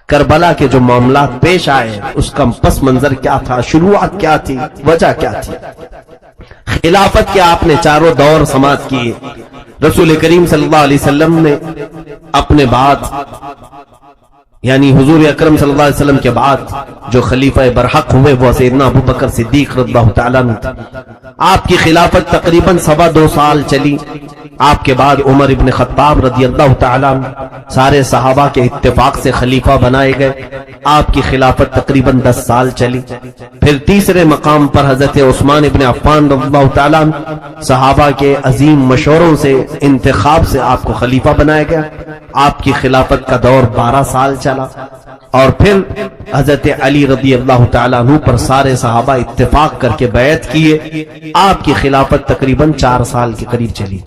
کربلا کے جو معاملات پیش آئے اس کا پس منظر کیا تھا، شروعات کیا تھی، وجہ کیا تھی۔ خلافت کے آپ نے چاروں دور سماعت کیے۔ رسول کریم صلی اللہ علیہ وسلم نے اپنے بعد یعنی حضور اکرم صلی اللہ علیہ وسلم کے بعد جو خلیفہ برحق ہوئے وہ سیدنا ابو بکر صدیق رضی اللہ تعالیٰ عنہ تھے۔ آپ کی خلافت تقریباً 2.25 سال چلی۔ آپ کے بعد عمر ابن خطاب رضی اللہ تعالیٰ عنہ سارے صحابہ کے اتفاق سے خلیفہ بنائے گئے۔ آپ کی خلافت تقریباً 10 سال چلی۔ پھر تیسرے مقام پر حضرت عثمان ابن عفان رضی اللہ تعالیٰ عنہ صحابہ کے عظیم مشوروں سے انتخاب سے آپ کو خلیفہ بنایا گیا۔ آپ کی خلافت کا دور 12 سال چلا، اور پھر حضرت علی رضی اللہ تعالیٰ عنہ پر سارے صحابہ اتفاق کر کے بیعت کیے۔ آپ کی خلافت تقریباً 4 سال کے قریب چلی۔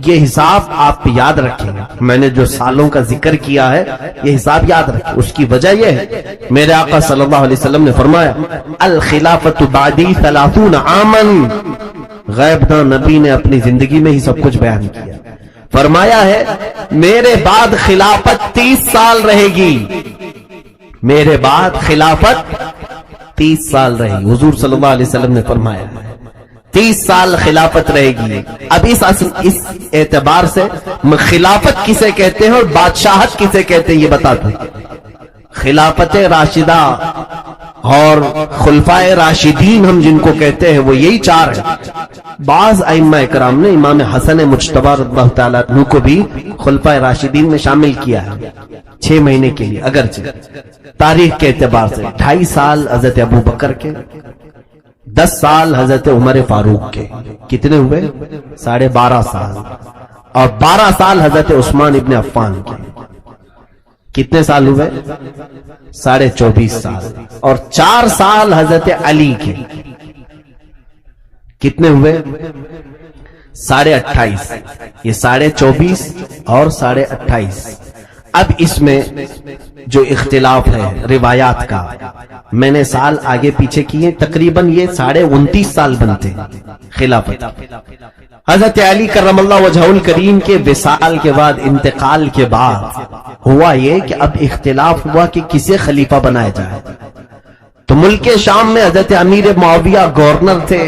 یہ حساب آپ یاد رکھیں گے، میں نے جو سالوں کا ذکر کیا ہے یہ حساب یاد رکھیں۔ اس کی وجہ یہ ہے، میرے آقا صلی اللہ علیہ وسلم نے فرمایا الخلافت بعدی 30 عاما۔ غیب داں نبی نے اپنی زندگی میں ہی سب کچھ بیان کیا، فرمایا ہے میرے بعد خلافت 30 سال رہے گی، میرے بعد خلافت 30 سال رہے گی۔ حضور صلی اللہ علیہ وسلم نے فرمایا 30 سال خلافت رہے گی۔ اب اس اعتبار سے خلافت کسے کہتے ہیں اور بادشاہت کسے کہتے ہیں یہ بتا دوں۔ خلافت راشدہ اور خلفائے راشدین ہم جن کو کہتے ہیں وہ یہی 4 ہیں۔ بعض ائمہ اکرام نے امام حسن مجتبی رضی اللہ تعالیٰ عنہ کو بھی خلفائے راشدین میں شامل کیا ہے 6 مہینے کے لیے، اگرچہ تاریخ کے اعتبار سے 2.5 سال حضرت ابو بکر کے، 10 سال حضرت عمر فاروق کے، کتنے ہوئے 12.5 سال، اور 12 سال حضرت عثمان ابن عفان کے، کتنے سال ہوئے 24.5 سال، اور 4 سال حضرت علی کے، کتنے ہوئے 28.5۔ یہ 24.5 اور 28.5۔ اب اس میں جو اختلاف ہے روایات کا، میں نے سال آگے پیچھے کیے، تقریباً یہ 29.5 سال بنتے ہیں خلافت۔ حضرت علی کرم اللہ وجہہ الکریم کے وصال کے بعد، انتقال کے بعد ہوا یہ کہ اب اختلاف ہوا کہ کسے خلیفہ بنایا جائے۔ تو ملک شام میں حضرت امیر معاویہ گورنر تھے،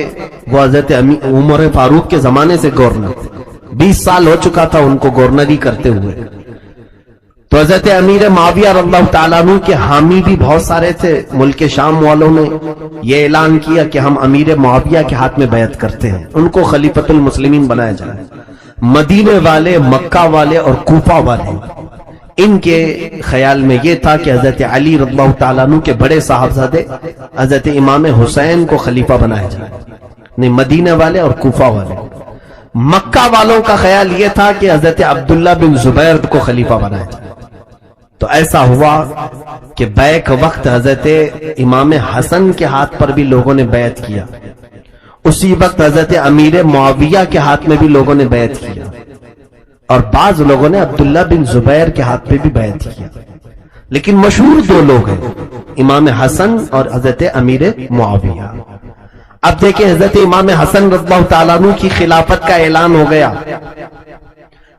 وہ حضرت عمر فاروق کے زمانے سے گورنر تھے، 20 سال ہو چکا تھا ان کو گورنری کرتے ہوئے۔ تو حضرت امیر معاویہ رضی اللہ تعالیٰ عنہ کے حامی بھی بہت سارے تھے۔ ملک شام والوں نے یہ اعلان کیا کہ ہم امیر معاویہ کے ہاتھ میں بیعت کرتے ہیں، ان کو خلیفۃ المسلمین بنایا جائے۔ مدینے والے، مکہ والے اور کوفہ والے، ان کے خیال میں یہ تھا کہ حضرت علی رضی اللہ تعالیٰ عنہ کے بڑے صاحبزادے حضرت امام حسین کو خلیفہ بنایا جائے، نہیں مدینے والے اور کوفہ والے۔ مکہ والوں کا خیال یہ تھا کہ حضرت عبداللہ بن زبیر کو خلیفہ بنایا جائے۔ تو ایسا ہوا کہ بیک وقت حضرت امام حسن کے ہاتھ پر بھی لوگوں نے بیعت کیا، اسی وقت حضرت امیر معاویہ کے ہاتھ میں بھی لوگوں نے بیعت کیا، اور بعض لوگوں نے عبداللہ بن زبیر کے ہاتھ پہ بھی بیعت کیا، لیکن مشہور 2 لوگ ہیں، امام حسن اور حضرت امیر معاویہ۔ اب دیکھیں حضرت امام حسن رضی اللہ تعالیٰ عنہ کی خلافت کا اعلان ہو گیا،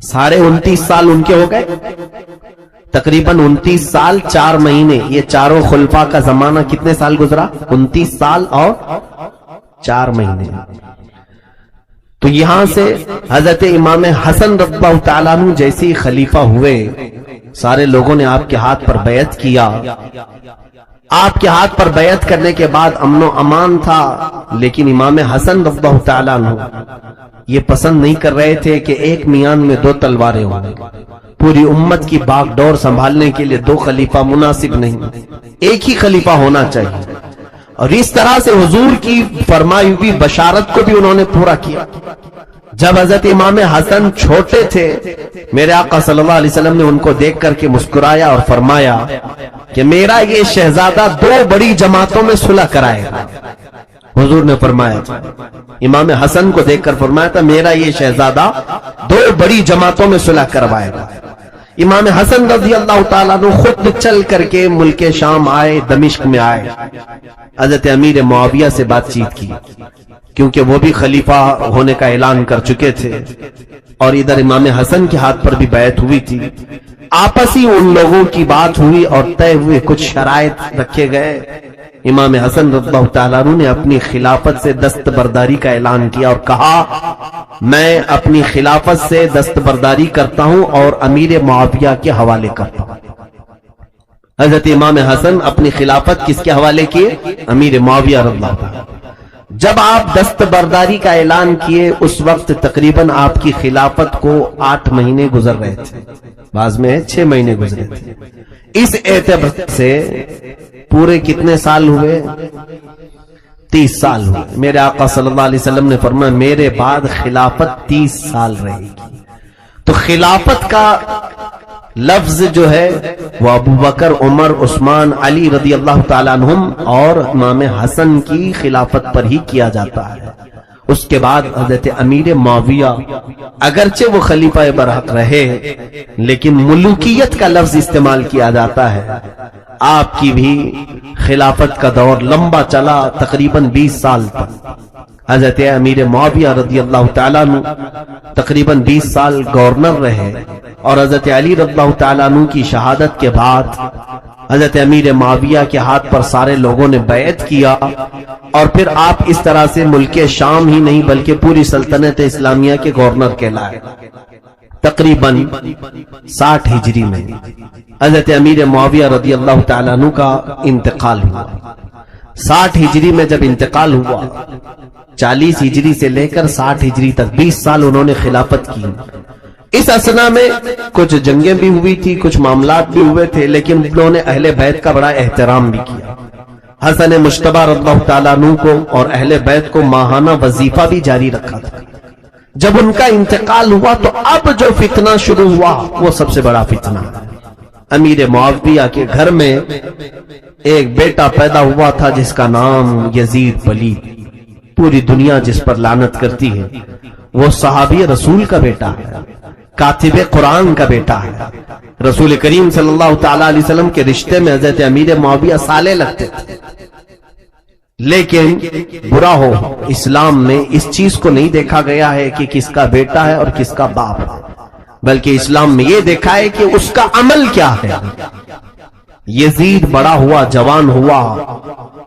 29.5 سال ان کے ہو گئے، تقریباً 29 سال 4 مہینے۔ یہ چاروں خلفاء کا زمانہ کتنے سال گزرا؟ 29 سال اور 4 مہینے۔ تو یہاں سے حضرت امام حسن رضی اللہ تعالیٰ عنہ جیسے ہی خلیفہ ہوئے، سارے لوگوں نے آپ کے ہاتھ پر بیعت کیا۔ آپ کے ہاتھ پر بیعت کرنے کے بعد امن و امان تھا، لیکن امام حسن رضی اللہ تعالیٰ عنہ یہ پسند نہیں کر رہے تھے کہ ایک میان میں 2 تلواریں ہوں۔ پوری امت کی باغ ڈور سنبھالنے کے لیے 2 خلیفہ مناسب نہیں، ایک ہی خلیفہ ہونا چاہیے۔ اور اس طرح سے حضور کی فرمائی ہوئی بشارت کو بھی انہوں نے پورا کیا۔ جب حضرت امام حسن چھوٹے تھے، میرے آقا صلی اللہ علیہ وسلم نے ان کو دیکھ کر کے مسکرایا اور فرمایا کہ میرا یہ شہزادہ 2 بڑی جماعتوں میں صلح کرائے گا۔ حضور نے فرمایا، امام حسن کو دیکھ کر فرمایا تھا میرا یہ شہزادہ 2 بڑی جماعتوں میں صلح کروائے گا۔ امام حسن رضی اللہ تعالیٰ عنہ خود چل کر کے ملک شام آئے، دمشق میں آئے، حضرت امیر معاویہ سے بات چیت کی، کیونکہ وہ بھی خلیفہ ہونے کا اعلان کر چکے تھے، اور ادھر امام حسن کے ہاتھ پر بھی بیعت ہوئی تھی۔ आपसी उन लोगों की बात हुई और तय हुए कुछ शराइत रखे गए। इमाम हसन रज़ियल्लाहु ताला अन्हु ने अपनी खिलाफत से दस्तबरदारी का ऐलान किया और कहा, मैं अपनी खिलाफत से दस्तबरदारी करता हूं और अमीर मुआविया के हवाले करता हूं। हजरत इमाम हसन अपनी खिलाफत किसके हवाले किए? अमीर मुआविया रज़ियल्लाहु ताला। जब आप दस्तबरदारी का ऐलान किए उस वक्त तकरीबन आपकी खिलाफत को 8 महीने गुजर रहे थे, बाद में 6 महीने गुजरे थे। इस एतबार से पूरे कितने साल हुए? 30 साल हुए। मेरे आका सल्लल्लाहु अलैहि वसल्लम ने फरमाया, मेरे बाद खिलाफत 30 साल रहेगी। तो खिलाफत का लफ्ज जो है वो अबू बकर, उमर, उस्मान, अली रदी अल्लाह ताला अन्हुम और इमाम हसन की खिलाफत पर ही किया जाता है। उसके बाद हजरत अमीर मुआविया, अगरचे वो खलीफा बरहक रहे लेकिन मुल्कियत का लफ्ज इस्तेमाल किया जाता है। आपकी भी खिलाफत का दौर लंबा चला, तकरीबन 20 साल तक। हजरत अमीर मुआविया रज़ियल्लाहु ताला अन्हु तकरीबन 20 साल गवर्नर रहे और हजरत अली रज़ियल्लाहु ताला अन्हु की शहादत के बाद हजरत अमीर मुआविया के हाथ पर सारे लोगों ने बैत किया और फिर आप इस तरह से मुल्क शाम ही नहीं बल्कि पूरी सल्तनत इस्लामिया के गवर्नर कहलाए। तकरीबन 60 हिजरी में हजरत अमीर मुआविया रज़ियल्लाहु ताला अन्हु का इंतकाल हुआ। 60 हिजरी में जब इंतकाल हुआ, 40 हिजरी से लेकर 60 हिजरी तक 20 साल उन्होंने खिलाफत की। इस असना में कुछ जंगें भी हुई थी, कुछ मामलात भी हुए थे, लेकिन उन्होंने अहले बैत का बड़ा एहतराम भी किया। हसन मुश्तबा रज़ियल्लाहु ताला अन्हु को और अहले बैत को माहाना वजीफा भी जारी रखा था। जब उनका इंतकाल हुआ तो अब जो फितना शुरू हुआ वो सबसे बड़ा फितना है। अमीर मुआविया के घर में एक बेटा पैदा हुआ था जिसका नाम यजीद पलीद। पूरी दुनिया जिस पर लानत करती है वो सहाबी रसूल का बेटा है, कातिबे कुरान का बेटा है। रसूल करीम सल्लल्लाहु ताला अलैहि वसल्लम के रिश्ते में हजरत अमीर मुआविया साले लगते थे। लेकिन बुरा हो, इस्लाम में इस चीज को नहीं देखा गया है कि किसका बेटा है और किसका बाप है, बल्कि इस्लाम में यह देखा है कि उसका अमल क्या है। यजीद बड़ा हुआ, जवान हुआ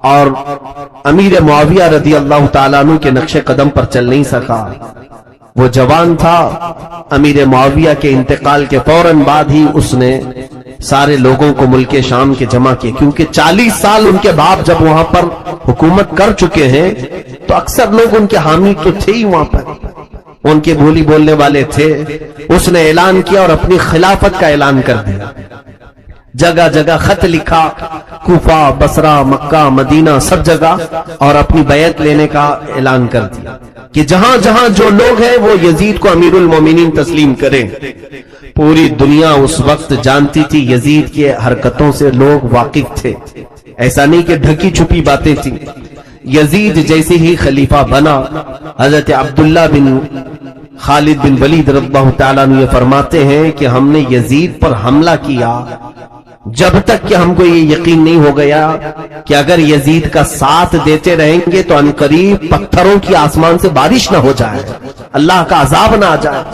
और अमीर मुआविया रज़ी अल्लाह ताला अन्हु के नक्शे कदम पर चल नहीं सका। वो जवान था। अमीर मुआविया के इंतकाल के फौरन बाद ही उसने सारे लोगों को मुल्क शाम के जमा किए, क्योंकि 40 साल उनके बाप जब वहां पर हुकूमत कर चुके हैं तो अक्सर लोग उनके हामी तो थे ही, वहां पर उनके बोली बोलने वाले थे। उसने ऐलान किया और अपनी खिलाफत का ऐलान कर दिया। जगह जगह खत लिखा, कूफा, बसरा, मक्का, मदीना, सब जगह, और अपनी बैत लेने का ऐलान कर दिया कि जहां जहां जो लोग हैं वो यजीद को अमीरुल मोमिनीन तस्लीम करें। पूरी दुनिया उस वक्त जानती थी, यजीद के हरकतों से लोग वाकिफ थे, ऐसा नहीं कि ढकी छुपी बातें थी। यजीद जैसे ही खलीफा बना, हजरत अब्दुल्ला बिन खालिद बिन वलीद रज़ियल्लाहु ताला अन्हु ये फरमाते हैं कि हमने यजीद पर हमला किया जब तक कि हमको ये यकीन नहीं हो गया कि अगर यजीद का साथ देते रहेंगे तो अनकरीब पत्थरों की आसमान से बारिश ना हो जाए, अल्लाह का अजाब ना आ जाए।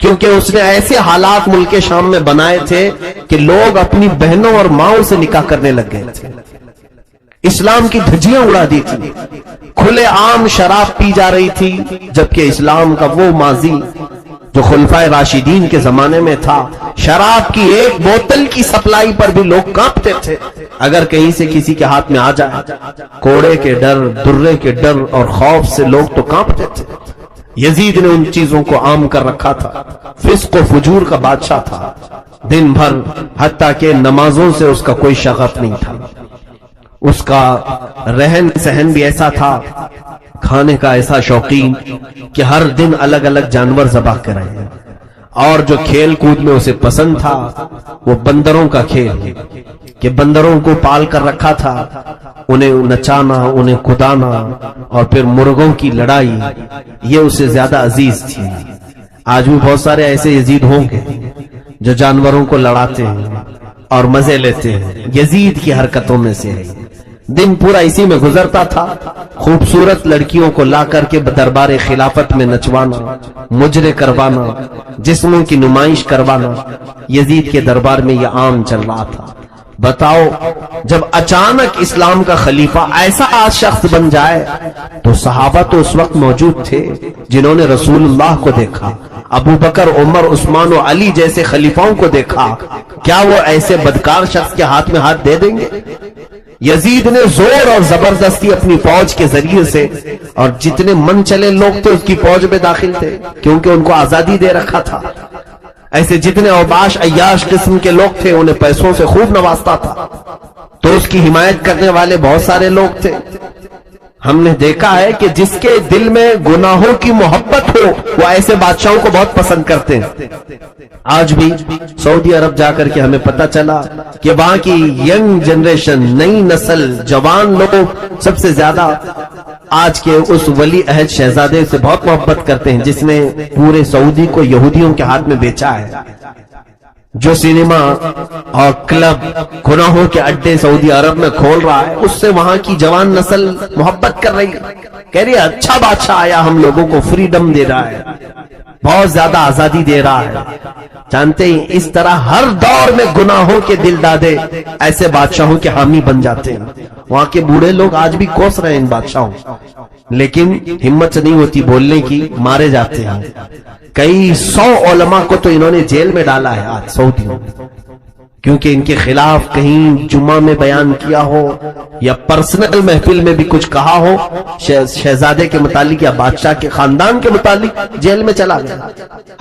क्योंकि उसने ऐसे हालात मुल्क शाम में बनाए थे कि लोग अपनी बहनों और माओं से निकाह करने लग गए थे, इस्लाम की धज्जियां उड़ा दी थी, खुले आम शराब पी जा रही थी, जबकि इस्लाम का वो माजी जो खुलफाए राशिदीन के जमाने में था, शराब की एक बोतल की सप्लाई पर भी लोग कांपते थे। अगर कहीं से किसी के हाथ में आ जाए, कोड़े के डर, दुर्रे के डर और खौफ से लोग तो कांपते थे। यजीद ने उन चीजों को आम कर रखा था। फिस्क व फुजूर का बादशाह था, दिन भर, हत्ता के नमाजों से उसका कोई शगफ नहीं था। उसका रहन सहन भी ऐसा था, खाने का ऐसा शौकीन कि हर दिन अलग अलग जानवर ज़बाह कराए। और जो खेल कूद में उसे पसंद था वो बंदरों का खेल, कि बंदरों को पाल कर रखा था, उन्हें नचाना, उन्हें कुदाना और फिर मुर्गों की लड़ाई, ये उसे ज्यादा अजीज थी। आज भी बहुत सारे ऐसे यजीद होंगे जो जानवरों को लड़ाते हैं और मजे लेते हैं, यजीद की हरकतों में से है। दिन पूरा इसी में गुजरता था। खूबसूरत लड़कियों को ला करके दरबार खिलाफत में नचवाना, मुजरे करवाना, जिस्मों की नुमाइश करवाना यजीद के दरबार में यह आम चल रहा था। बताओ, जब अचानक इस्लाम का खलीफा ऐसा आज शख्स बन जाए, तो सहाबा तो उस वक्त मौजूद थे जिन्होंने रसूलुल्लाह को देखा, अबू बकर, उमर, उस्मान और अली जैसे खलीफाओं को देखा, क्या वो ऐसे बदकार शख्स के हाथ में हाथ दे देंगे? यजीद ने जोर और जबरदस्ती अपनी फौज के जरिए से, और जितने मन चले लोग थे उसकी फौज में दाखिल थे, क्योंकि उनको आजादी दे रखा था। ऐसे जितने औबाश अय्याश किस्म के लोग थे उन्हें पैसों से खूब नवाजता था, तो उसकी हिमायत करने वाले बहुत सारे लोग थे। हमने देखा है कि जिसके दिल में गुनाहों की मोहब्बत हो वो ऐसे बादशाहों को बहुत पसंद करते हैं। आज भी सऊदी अरब जाकर के हमें पता चला कि वहां की यंग जनरेशन, नई नस्ल, जवान लोग सबसे ज्यादा आज के उस वली अहद शहजादे से बहुत मोहब्बत करते हैं जिसने पूरे सऊदी को यहूदियों के हाथ में बेचा है। जो सिनेमा और क्लब, गुनाहों के अड्डे सऊदी अरब में खोल रहा है, उससे वहां की जवान नस्ल मोहब्बत कर रही है, कह रही है अच्छा बादशाह आया, हम लोगों को फ्रीडम दे रहा है, बहुत ज्यादा आजादी दे रहा है। जानते ही इस तरह हर दौर में गुनाहों के दिल दादे ऐसे बादशाहों के हामी बन जाते हैं। वहां के बूढ़े लोग आज भी कोस रहे हैं इन बादशाहों, लेकिन हिम्मत नहीं होती बोलने की, मारे जाते हैं। कई 100 उलमा को तो इन्होंने जेल में डाला है आज सऊदियों में, क्योंकि इनके खिलाफ कहीं जुम्मा में बयान किया हो या पर्सनल महफिल में भी कुछ कहा हो शहजादे के मुतालिक या बादशाह के खानदान के मुतालिक, जेल में चला गया।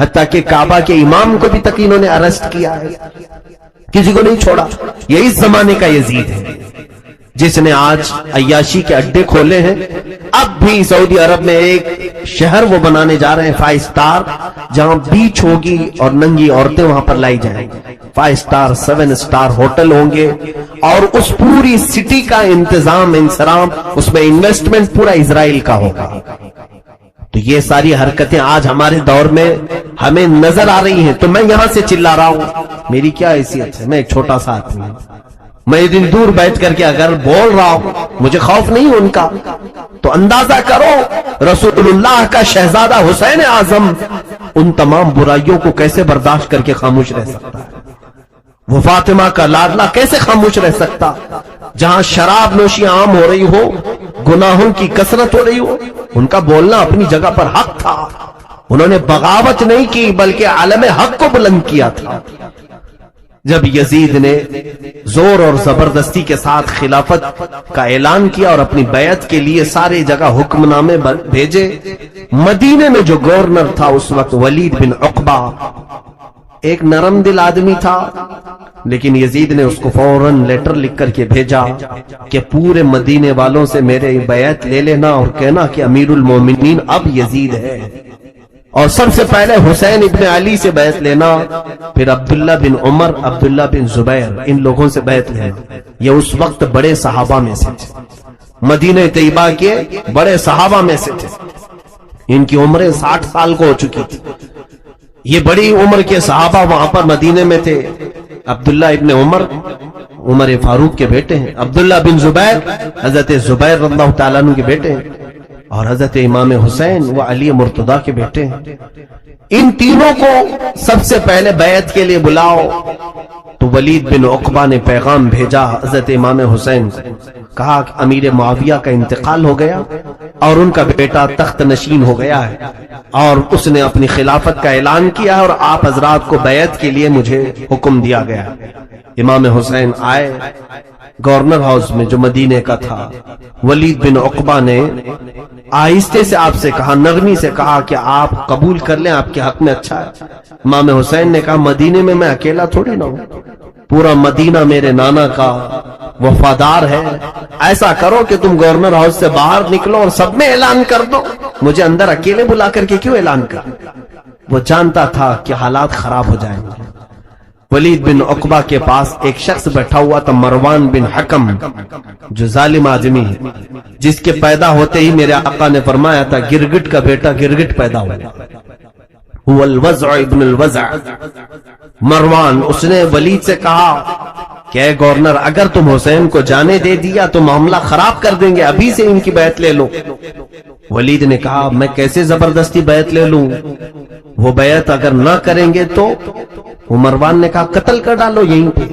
हत्ता कि काबा के इमाम को भी तक इन्होंने अरेस्ट किया है, किसी को नहीं छोड़ा। यही जमाने का यजीद है जिसने आज अय्याशी के अड्डे खोले हैं। अब भी सऊदी अरब में एक शहर वो बनाने जा रहे हैं 5 स्टार, जहां बीच होगी और नंगी औरतें वहां पर लाई जाएंगी। 5 स्टार 7 स्टार होटल होंगे और उस पूरी सिटी का इंतजाम, इंसराम, उसमें इन्वेस्टमेंट पूरा इजराइल का होगा। तो ये सारी हरकतें आज हमारे दौर में हमें नजर आ रही हैं। तो मैं यहां से चिल्ला रहा हूं, मेरी क्या हैसियत है, मैं एक छोटा सा आदमी हूं, मैं इतनी दूर बैठ करके अगर बोल रहा हूं, मुझे खौफ नहीं है उनका, तो अंदाजा करो रसूलुल्लाह का शहजादा हुसैन आजम उन तमाम बुराइयों को कैसे बर्दाश्त करके खामोश रह सकता है। वो फातिमा का लाडला कैसे खामोश रह सकता, जहां शराब नोशी आम हो रही हो, गुनाहों की कसरत हो रही हो। उनका बोलना अपनी जगह पर हक था, उन्होंने बगावत नहीं की बल्कि आलम हक को बुलंद किया था। जब यजीद ने जोर और जबरदस्ती के साथ खिलाफत का ऐलान किया और अपनी बैत के लिए सारे जगह हुक्मनामे भेजे, मदीने में जो गवर्नर था उस वक्त वलीद बिन उक़बा, एक नरम दिल आदमी था, लेकिन यजीद ने उसको फौरन लेटर लिख करके भेजा कि पूरे मदीने वालों से मेरे बैत ले लेना और कहना कि अमीरुल मोमिनीन अब यजीद है, और सबसे पहले हुसैन इब्न अली से बैत लेना, फिर अब्दुल्ला बिन उमर, अब्दुल्ला बिन जुबैर, इन लोगों से बैत लेना। ये उस वक्त बड़े सहाबा में से थे, मदीने तैयबा के बड़े सहाबा में से थे। इनकी उम्रें 60 साल को हो चुकी थी। ये बड़ी उम्र के सहाबा वहां पर मदीने में थे। अब्दुल्ला इब्न उमर, उमर फारूक के बेटे हैं। अब्दुल्ला बिन जुबैर, हजरत जुबैर रज़ियल्लाहु ताला अन्हु के बेटे हैं। और हजरत इमाम हुसैन व अली मुर्तदा के बेटे हैं। इन तीनों को सबसे पहले बैत के लिए बुलाओ। तो वलीद बिन उक़बा ने पैगाम भेजा हजरत इमाम हुसैन को, कहा कि अमीर मुआविया का इंतकाल हो गया और उनका बेटा तख्त नशीन हो गया है, और उसने अपनी खिलाफत का ऐलान किया और आप हजरात को बैत के लिए मुझे हुक्म दिया गया। इमाम हुसैन आए गवर्नर हाउस में जो मदीने का था। वलीद बिन उक़बा ने आहिस्ते से आपसे कहा, नरमी से कहा कि आप कबूल कर लें, आपके हक में अच्छा है। इमाम हुसैन ने कहा, मदीने में मैं अकेला थोड़ी ना हूं, पूरा मदीना मेरे नाना का वफादार है। ऐसा करो कि तुम गवर्नर हाउस से बाहर निकलो और सब में ऐलान कर दो, मुझे अंदर अकेले बुला करके क्यों ऐलान कर। वो जानता था कि हालात खराब हो जाएंगे। वलीद बिन उक़बा के पास एक शख्स बैठा हुआ था, मरवान बिन हकम, जो जालिम आदमी है, जिसके पैदा होते ही मेरे आका ने फरमाया था गिरगिट का बेटा गिरगिट पैदा हुआ। हुवल वज़अ इब्नुल वज़अ। मरवान, उसने वलीद से कहा کہ اے گورنر اگر تم حسین کو جانے دے دیا تو معاملہ خراب کر دیں گے، ابھی سے ان کی بیعت لے لو۔ ولید نے کہا میں کیسے زبردستی بیعت لے لوں، وہ بیعت اگر نہ کریں گے تو؟ مروان نے کہا قتل کر ڈالو یہیں پہ۔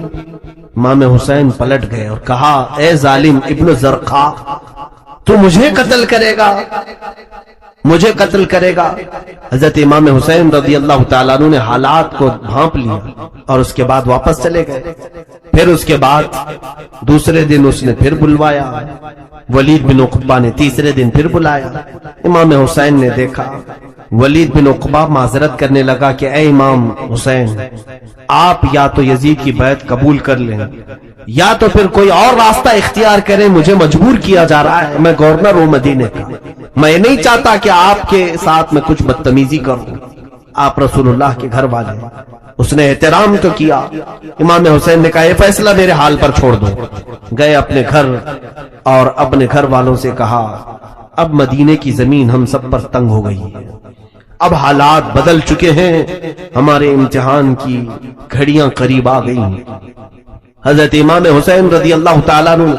امام حسین پلٹ گئے اور کہا اے ظالم ابن زرقا، تو مجھے قتل کرے گا، مجھے قتل کرے گا؟ حضرت امام حسین رضی اللہ تعالیٰ عنہ نے حالات کو بھانپ لیا اور اس کے بعد واپس چلے گئے۔ پھر اس کے بعد دوسرے دن اس نے پھر بلوایا، ولید بن عقبہ نے تیسرے دن پھر بلایا۔ امام حسین نے دیکھا، ولید بن عقبہ معذرت کرنے لگا کہ اے امام حسین، آپ یا تو یزید کی بیعت قبول کر لیں یا تو پھر کوئی اور راستہ اختیار کریں، مجھے مجبور کیا جا رہا ہے، میں گورنر ہوں مدینے کا، میں نہیں چاہتا کہ آپ کے ساتھ میں کچھ بدتمیزی کروں، آپ رسول اللہ کے گھر والے۔ اس نے احترام تو کیا۔ امام حسین نے کہا یہ فیصلہ میرے حال پر چھوڑ دو۔ گئے اپنے گھر اور اپنے گھر والوں سے کہا اب مدینے کی زمین ہم سب پر تنگ ہو گئی ہے، اب حالات بدل چکے ہیں، ہمارے امتحان کی گھڑیاں قریب آ گئی ہیں۔ حضرت امام حسین رضی اللہ تعالیٰ عنہ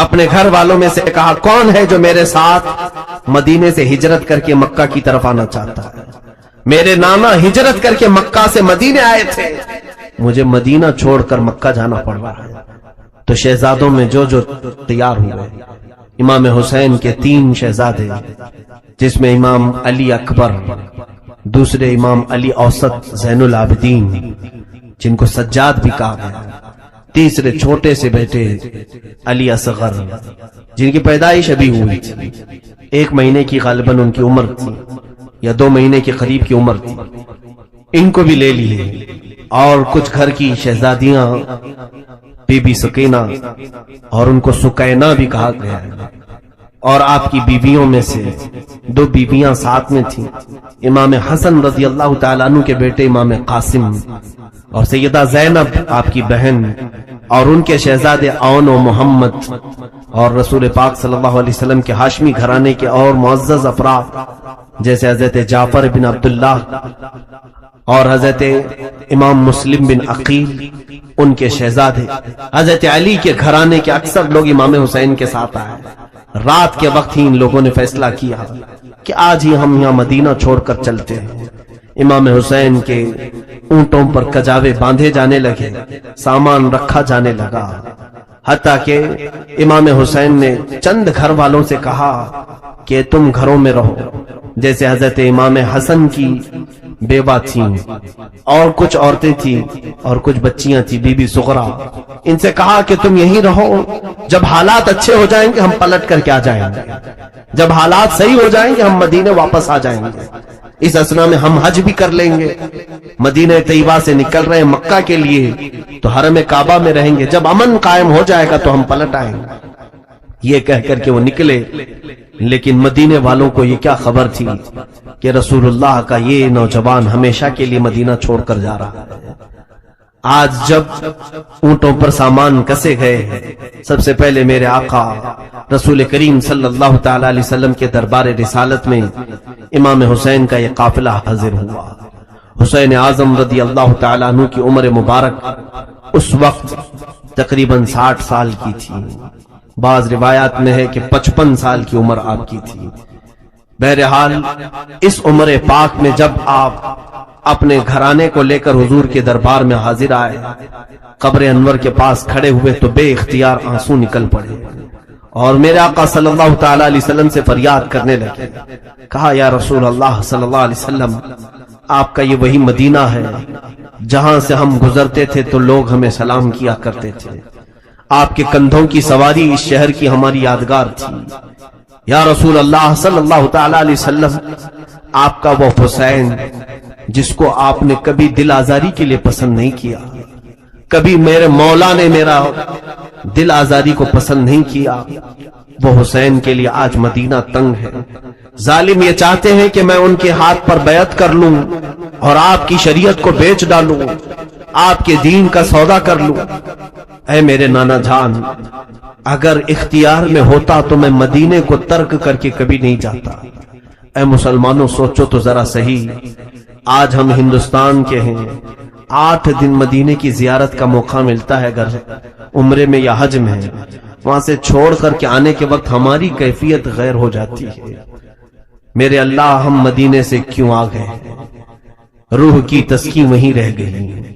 اپنے گھر والوں میں سے کہا کون ہے جو میرے ساتھ مدینے سے ہجرت کر کے مکہ کی طرف آنا چاہتا ہے؟ میرے نانا ہجرت کر کے مکہ سے مدینے آئے تھے، مجھے مدینہ چھوڑ کر مکہ جانا پڑ رہا ہے۔ تو شہزادوں میں جو تیار ہوئے، امام حسین کے 3 شہزادے، جس میں امام علی اکبر، دوسرے امام علی اوسط زین العابدین جن کو سجاد بھی کہا گیا، تیسرے چھوٹے سے بیٹے علی اصغر جن کی پیدائش ابھی ہوئی تھی، 1 مہینے کی غالباً ان کی عمر تھی یا 2 مہینے کے قریب کی عمر تھی، ان کو بھی لے لیے، اور کچھ گھر کی شہزادیاں، بی بی سکینہ، اور ان کو سکینہ بھی کہا گیا ہے، اور آپ کی بیویوں میں سے 2 بیویاں ساتھ میں تھیں، امام حسن رضی اللہ تعالیٰ عنہ کے بیٹے امام قاسم اور سیدہ زینب آپ کی بہن، اور ان کے شہزادے اون و محمد، اور رسول پاک صلی اللہ علیہ وسلم کے ہاشمی گھرانے کے اور معزز افراد جیسے حضرت جعفر بن عبداللہ اور حضرت امام مسلم بن عقیل، ان کے شہزادے، حضرت علی کے گھرانے کے اکثر لوگ امام حسین کے ساتھ آئے۔ رات کے وقت ہی ان لوگوں نے فیصلہ کیا کہ آج ہی ہم یہاں مدینہ چھوڑ کر چلتے ہیں۔ امام حسین کے اونٹوں پر کجاوے باندھے جانے لگے، سامان رکھا جانے لگا، حتیٰ کہ امام حسین نے چند گھر والوں سے کہا کہ تم گھروں میں رہو، جیسے حضرت امام حسن کی بیوہ تھیں اور کچھ عورتیں تھیں اور کچھ بچیاں تھیں، بی بی سغرا، ان سے کہا کہ تم یہیں رہو، جب حالات اچھے ہو جائیں گے ہم پلٹ کر کے آ جائیں گے، جب حالات صحیح ہو جائیں گے ہم مدینے واپس آ جائیں گے، اس اسنا میں ہم حج بھی کر لیں گے، مدینہ طیبہ سے نکل رہے ہیں مکہ کے لیے تو حرم کعبہ میں رہیں گے، جب امن قائم ہو جائے گا تو ہم پلٹ آئیں گے۔ یہ کہہ کر کے وہ نکلے، لیکن مدینے والوں کو یہ کیا خبر تھی کہ رسول اللہ کا یہ نوجوان ہمیشہ کے لیے مدینہ چھوڑ کر جا رہا ہے۔ آج جب اونٹوں پر سامان کسے گئے، سب سے پہلے میرے آقا رسول کریم صلی اللہ تعالی علیہ وسلم کے دربار رسالت میں امام حسین کا یہ قافلہ حاضر ہوا۔ حسین اعظم رضی اللہ تعالیٰ عنہ کی عمر مبارک اس وقت تقریباً 60 سال کی تھی، بعض روایات میں ہے کہ 55 سال کی عمر آپ کی تھی۔ بہرحال اس عمر پاک میں جب آپ اپنے گھرانے کو لے کر حضور کے دربار میں حاضر آئے، قبر انور کے پاس کھڑے ہوئے تو بے اختیار آنسو نکل پڑے اور میرے آقا صلی اللہ تعالی علیہ وسلم سے فریاد کرنے لگے، کہا یا رسول اللہ صلی اللہ علیہ وسلم، آپ کا یہ وہی مدینہ ہے جہاں سے ہم گزرتے تھے تو لوگ ہمیں سلام کیا کرتے تھے، آپ کے کندھوں کی سواری اس شہر کی ہماری یادگار تھی۔ یا رسول اللہ صلی اللہ تعالی علیہ وسلم، آپ کا وہ حسین جس کو آپ نے کبھی دل آزاری کے لیے پسند نہیں کیا، کبھی میرے مولا نے میرا دل آزاری کو پسند نہیں کیا، وہ حسین کے لیے آج مدینہ تنگ ہے۔ ظالم یہ چاہتے ہیں کہ میں ان کے ہاتھ پر بیعت کر لوں اور آپ کی شریعت کو بیچ ڈالوں، آپ کے دین کا سودا کر لوں۔ اے میرے نانا جان، اگر اختیار میں ہوتا تو میں مدینے کو ترک کر کے کبھی نہیں جاتا۔ اے مسلمانوں، سوچو تو ذرا صحیح، آج ہم ہندوستان کے ہیں، 8 دن مدینے کی زیارت کا موقع ملتا ہے اگر عمرے میں یا حج میں، وہاں سے چھوڑ کر کے آنے کے وقت ہماری کیفیت غیر ہو جاتی ہے۔ میرے اللہ، ہم مدینے سے کیوں آ گئے؟ روح کی تسکین وہیں رہ گئی۔